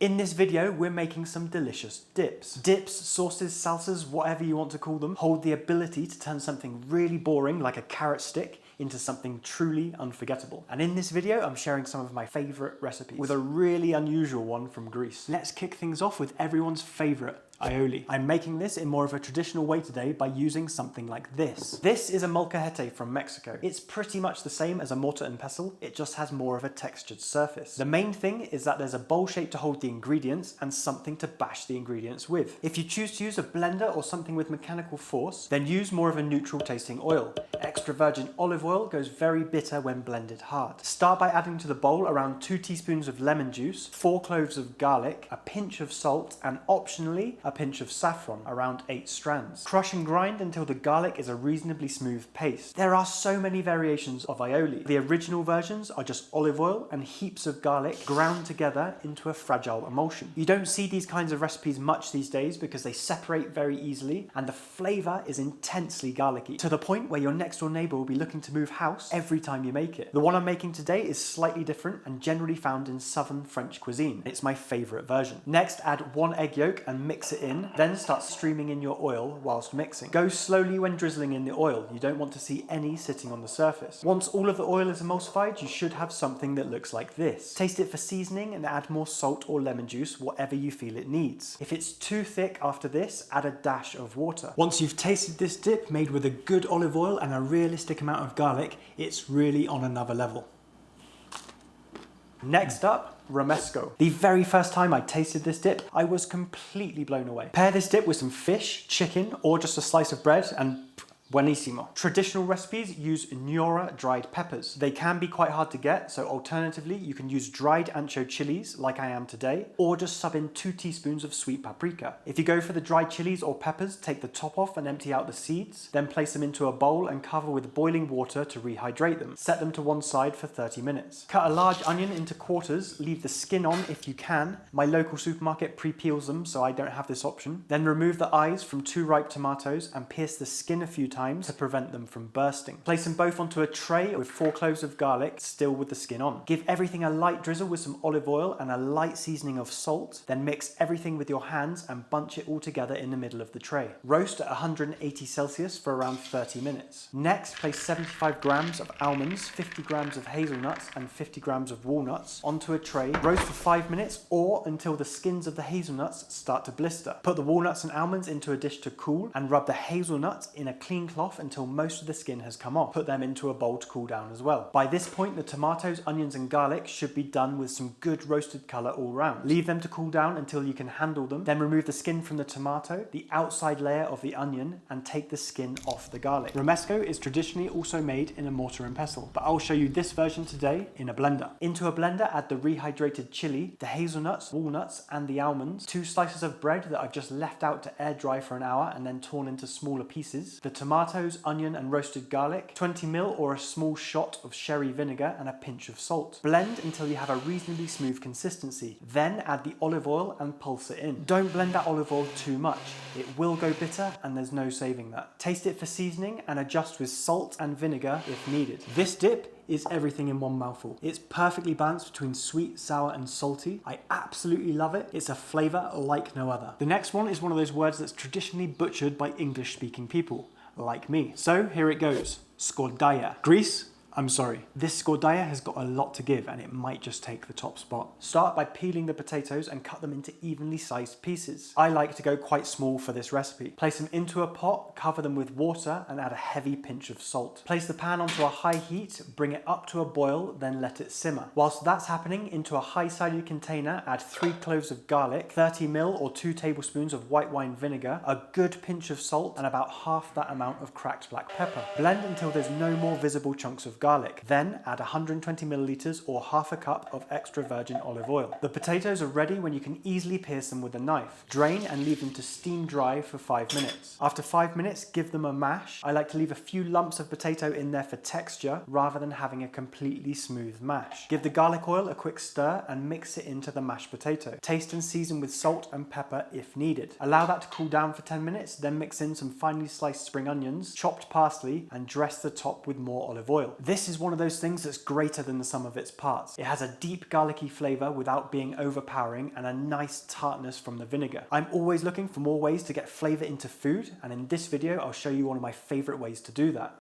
In this video, we're making some delicious dips. Dips, sauces, salsas, whatever you want to call them, hold the ability to turn something really boring like a carrot stick into something truly unforgettable. And in this video, I'm sharing some of my favorite recipes with a really unusual one from Greece. Let's kick things off with everyone's favorite, aioli. I'm making this in more of a traditional way today by using something like this. This is a molcajete from Mexico. It's pretty much the same as a mortar and pestle, it just has more of a textured surface. The main thing is that there's a bowl shape to hold the ingredients and something to bash the ingredients with. If you choose to use a blender or something with mechanical force, then use more of a neutral tasting oil. Extra virgin olive oil goes very bitter when blended hard. Start by adding to the bowl around 2 teaspoons of lemon juice, 4 cloves of garlic, a pinch of salt, and optionally a pinch of saffron, around 8 strands. Crush and grind until the garlic is a reasonably smooth paste. There are so many variations of aioli. The original versions are just olive oil and heaps of garlic ground together into a fragile emulsion. You don't see these kinds of recipes much these days because they separate very easily and the flavour is intensely garlicky, to the point where your next door neighbour will be looking to move house every time you make it. The one I'm making today is slightly different and generally found in southern French cuisine. It's my favourite version. Next, add 1 egg yolk and mix it in, then start streaming in your oil whilst mixing. Go slowly when drizzling in the oil, you don't want to see any sitting on the surface. Once all of the oil is emulsified, you should have something that looks like this. Taste it for seasoning and add more salt or lemon juice, whatever you feel it needs. If it's too thick after this, add a dash of water. Once you've tasted this dip made with a good olive oil and a realistic amount of garlic, it's really on another level. Next up, Romesco. The very first time I tasted this dip, I was completely blown away. Pair this dip with some fish, chicken, or just a slice of bread and buonissimo. Traditional recipes use Nora dried peppers. They can be quite hard to get, so alternatively you can use dried ancho chilies like I am today, or just sub in 2 teaspoons of sweet paprika. If you go for the dried chilies or peppers, take the top off and empty out the seeds, then place them into a bowl and cover with boiling water to rehydrate them. Set them to one side for 30 minutes. Cut a large onion into quarters, leave the skin on if you can. My local supermarket pre-peels them, so I don't have this option. Then remove the eyes from 2 ripe tomatoes and pierce the skin a few times to prevent them from bursting. Place them both onto a tray with 4 cloves of garlic, still with the skin on. Give everything a light drizzle with some olive oil and a light seasoning of salt, then mix everything with your hands and bunch it all together in the middle of the tray. Roast at 180 Celsius for around 30 minutes. Next, place 75 grams of almonds, 50 grams of hazelnuts and 50 grams of walnuts onto a tray. Roast for 5 minutes or until the skins of the hazelnuts start to blister. Put the walnuts and almonds into a dish to cool and rub the hazelnuts in a clean cloth until most of the skin has come off. Put them into a bowl to cool down as well. By this point, the tomatoes, onions and garlic should be done with some good roasted colour all round. Leave them to cool down until you can handle them, then remove the skin from the tomato, the outside layer of the onion, and take the skin off the garlic. Romesco is traditionally also made in a mortar and pestle, but I'll show you this version today in a blender. Into a blender, add the rehydrated chili, the hazelnuts, walnuts and the almonds, 2 slices of bread that I've just left out to air dry for an hour and then torn into smaller pieces, the tomatoes, onion and roasted garlic, 20 ml or a small shot of sherry vinegar and a pinch of salt. Blend until you have a reasonably smooth consistency. Then add the olive oil and pulse it in. Don't blend that olive oil too much. It will go bitter and there's no saving that. Taste it for seasoning and adjust with salt and vinegar if needed. This dip is everything in one mouthful. It's perfectly balanced between sweet, sour and salty. I absolutely love it. It's a flavour like no other. The next one is one of those words that's traditionally butchered by English speaking people, like me. So here it goes. Skordalia. Greece, I'm sorry. This Skordalia has got a lot to give and it might just take the top spot. Start by peeling the potatoes and cut them into evenly sized pieces. I like to go quite small for this recipe. Place them into a pot, cover them with water and add a heavy pinch of salt. Place the pan onto a high heat, bring it up to a boil, then let it simmer. Whilst that's happening, into a high-sided container, add 3 cloves of garlic, 30 ml or 2 tablespoons of white wine vinegar, a good pinch of salt and about half that amount of cracked black pepper. Blend until there's no more visible chunks of garlic. Then add 120 milliliters or half a cup of extra virgin olive oil. The potatoes are ready when you can easily pierce them with a knife. Drain and leave them to steam dry for 5 minutes. After 5 minutes, give them a mash. I like to leave a few lumps of potato in there for texture rather than having a completely smooth mash. Give the garlic oil a quick stir and mix it into the mashed potato. Taste and season with salt and pepper if needed. Allow that to cool down for 10 minutes, then mix in some finely sliced spring onions, chopped parsley and dress the top with more olive oil. This is one of those things that's greater than the sum of its parts. It has a deep garlicky flavour without being overpowering and a nice tartness from the vinegar. I'm always looking for more ways to get flavour into food, and in this video I'll show you one of my favourite ways to do that.